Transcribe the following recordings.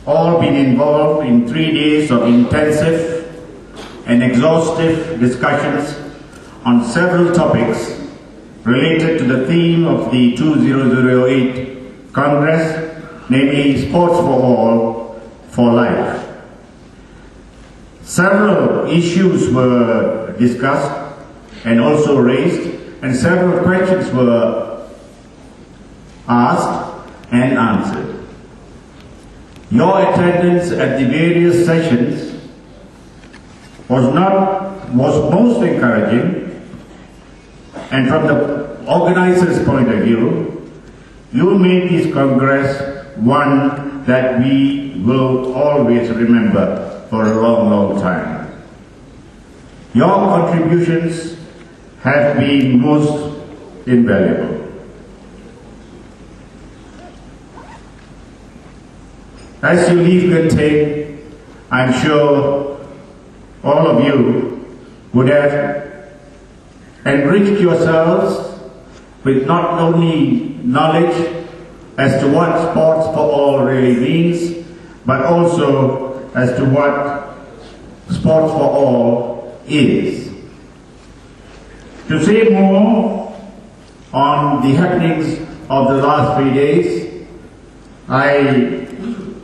all been involved in 3 days of intensive and exhaustive discussions on several topics related to the theme of the 2008 Congress, namely Sports for All, for Life. Several issues were discussed and also raised, and several questions were asked and answered. Your attendance at the various sessions was most encouraging, and from the organizers' point of view, you made this Congress one that we will always remember for a long, long time. Your contributions have been most invaluable. As you leave Gante, I'm sure all of you would have enriched yourselves with not only knowledge as to what Sports for All really means, but also as to what Sports for All is. To say more on the happenings of the last 3 days, I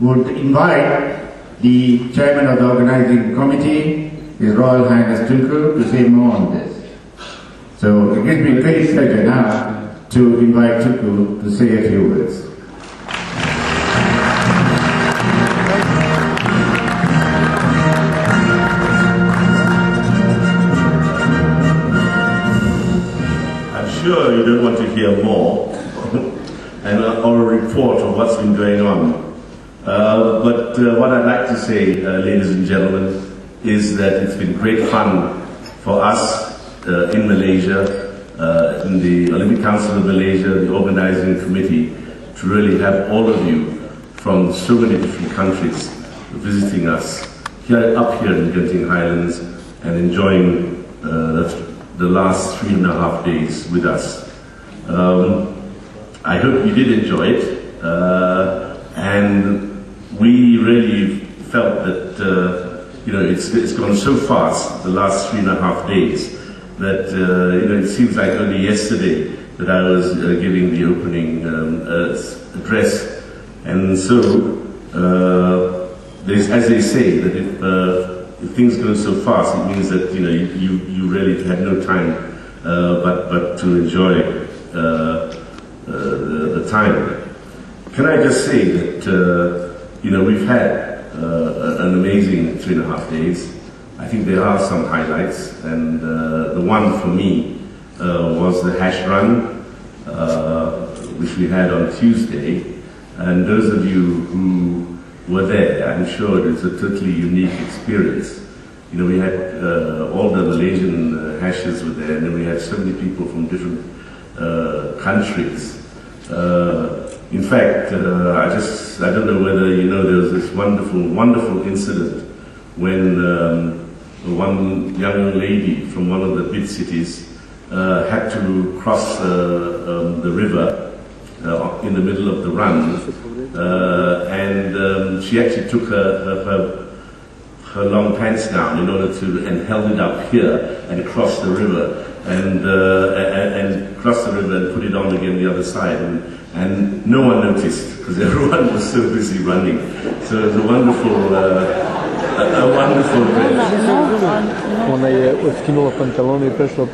would invite the chairman of the organizing committee, His Royal Highness Tunku, to say more on this. So it gives me great pleasure now to invite Tunku to say a few words. I'm sure you don't want to hear more and or a report of what's been going on. But what I'd like to say, ladies and gentlemen, is that it's been great fun for us in Malaysia, in the Olympic Council of Malaysia, the organizing committee, to really have all of you from so many different countries visiting us up here in Genting Highlands and enjoying the last 3.5 days with us. I hope you did enjoy it, and we really felt that it's gone so fast the last 3.5 days that it seems like only yesterday that I was giving the opening address, and so as they say, that if things go so fast, it means that you really had no time but to enjoy the time. Can I just say that we've had an amazing 3.5 days. I think there are some highlights, and the one for me was the hash run, which we had on Tuesday. And those of you who were there, I'm sure it was a totally unique experience. We had all the Malaysian hashes were there, and then we had so many people from different countries. In fact, I don't know whether there was this wonderful incident when one young lady from one of the big cities had to cross the river in the middle of the run, and she actually took her long pants down in order to, and held it up here and crossed the river, and crossed the river and put it on again the other side, and no one noticed because everyone was so busy running. So it was a wonderful event.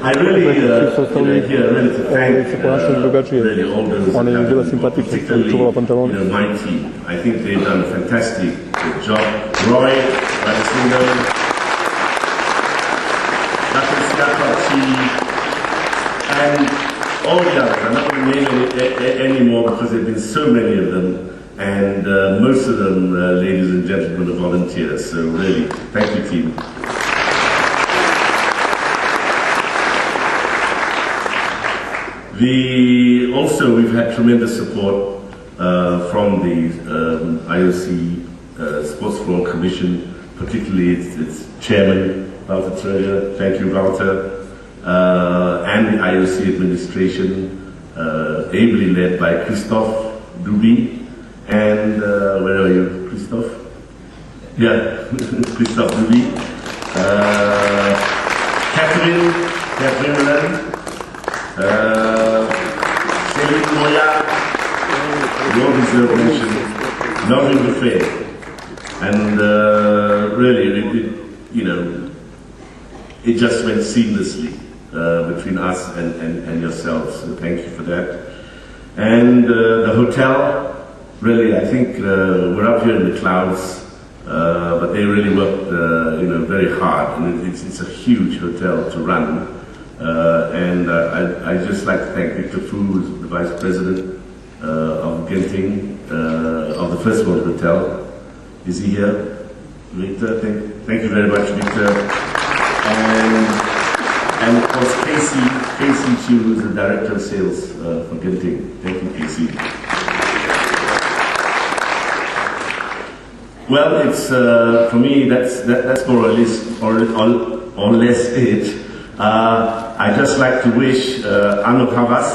I really to thank really all those particularly my team. I think they've done a fantastic job. Roy, and all the others. I'm not going to name any more because there have been so many of them, and most of them, ladies and gentlemen, are volunteers. So really, thank you, team. Also, we've had tremendous support from the IOC Sports for All Commission, particularly its chairman, Walter Treasure. Thank you, Walter. And the IOC administration, ably led by Christophe Duby, and where are you? Christophe. Yeah, Christophe Louis. Catherine Land. Céline Moya. Well-deserved mention. Loving the faith. And really, it just went seamlessly between us and yourselves. So thank you for that. And the hotel, really, I think we're up here in the clouds, but they really worked, very hard. And it's a huge hotel to run. And I just like to thank Victor Fu, who's the Vice President of Genting, of the First World Hotel. Is he here? Victor, thank you very much, Victor. And of course, Casey Chu, who's the Director of Sales for Genting. Thank you, Casey. Well, it's for me. That's more or less it. I just like to wish Arno Havas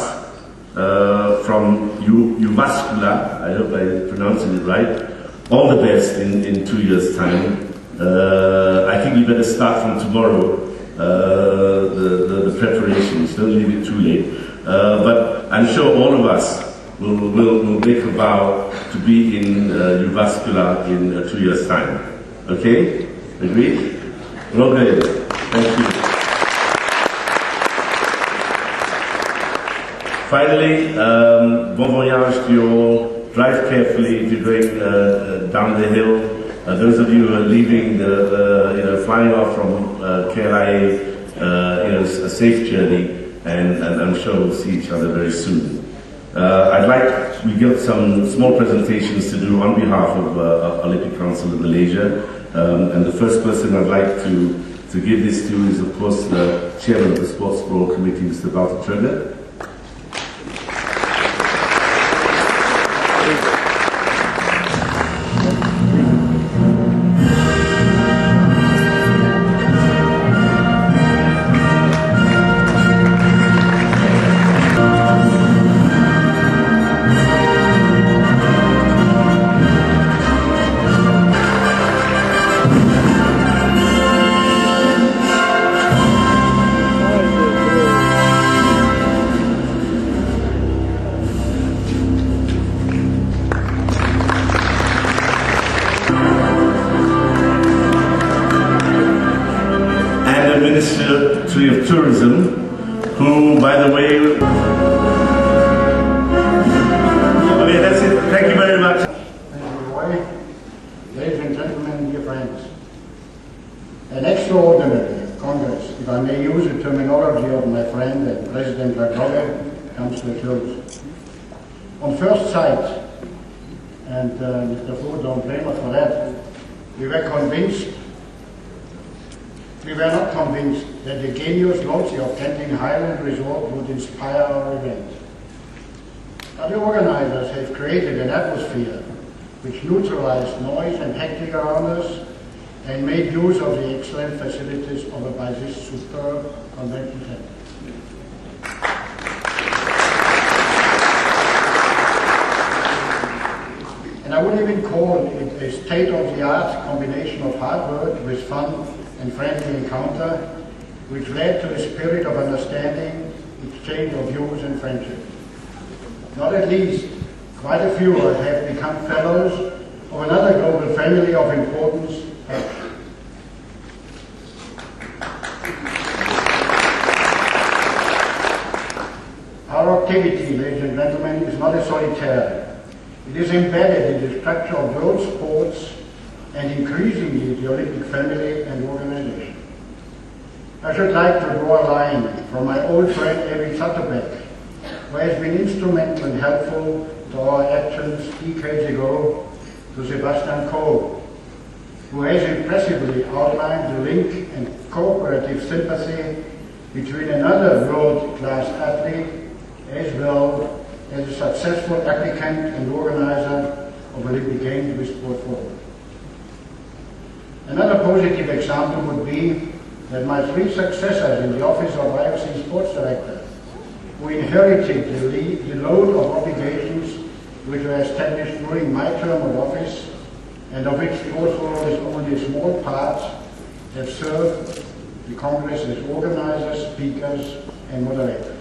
from Uvascula, I hope I'm pronouncing it right, all the best in 2 years' time. I think you better start from tomorrow, the preparations, don't leave it too late. But I'm sure all of us will make a vow to be in Uvascula in 2 years' time. Okay? Agreed? Okay. Thank you. Finally, bon voyage to you all. Drive carefully if you're going down the hill. Those of you who are leaving, flying off from KLIA, a safe journey, and I'm sure we'll see each other very soon. We got some small presentations to do on behalf of Olympic Council of Malaysia, and the first person I'd like to give this to is, of course, the Chairman of the Sports Board Committee, Mr. Walter Tröger. Ministry of Tourism, who, by the way... Okay, that's it. Thank you very much. Thank you, Roy. Ladies and gentlemen, dear friends, an extraordinary Congress, if I may use the terminology of my friend and President Lagove, comes to a close. On first sight, and Mr. Fu, don't blame us for that, we were not convinced that the genius loci of Genting Highland Resort would inspire our event. But the organizers have created an atmosphere which neutralized noise and hectic around us and made use of the excellent facilities offered by this superb convention center. And I would even call it a state-of-the-art combination of hard work with fun and friendly encounter, which led to a spirit of understanding, exchange of views and friendship. Not at least, quite a few have become fellows of another global family of importance. Our activity, ladies and gentlemen, is not a solitaire. It is embedded in the structure of world sports and increasingly the Olympic family and organization. I should like to draw a line from my old friend Eric Satterbeck, who has been instrumental and helpful to our actions decades ago, to Sebastian Coe, who has impressively outlined the link and cooperative sympathy between another world-class athlete as well as a successful applicant and organizer of Olympic Games with Sport Forward. Another positive example would be that my three successors in the office of IOC Sports Director, who inherited the load of obligations which were established during my term of office, and of which also only a small part have served the Congress as organizers, speakers, and moderators.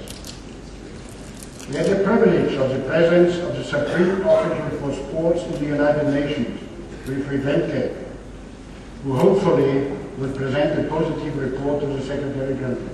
We had the privilege of the presence of the Supreme Official for Sports in the United Nations, Wilfried Wendke, who hopefully will present a positive report to the Secretary General.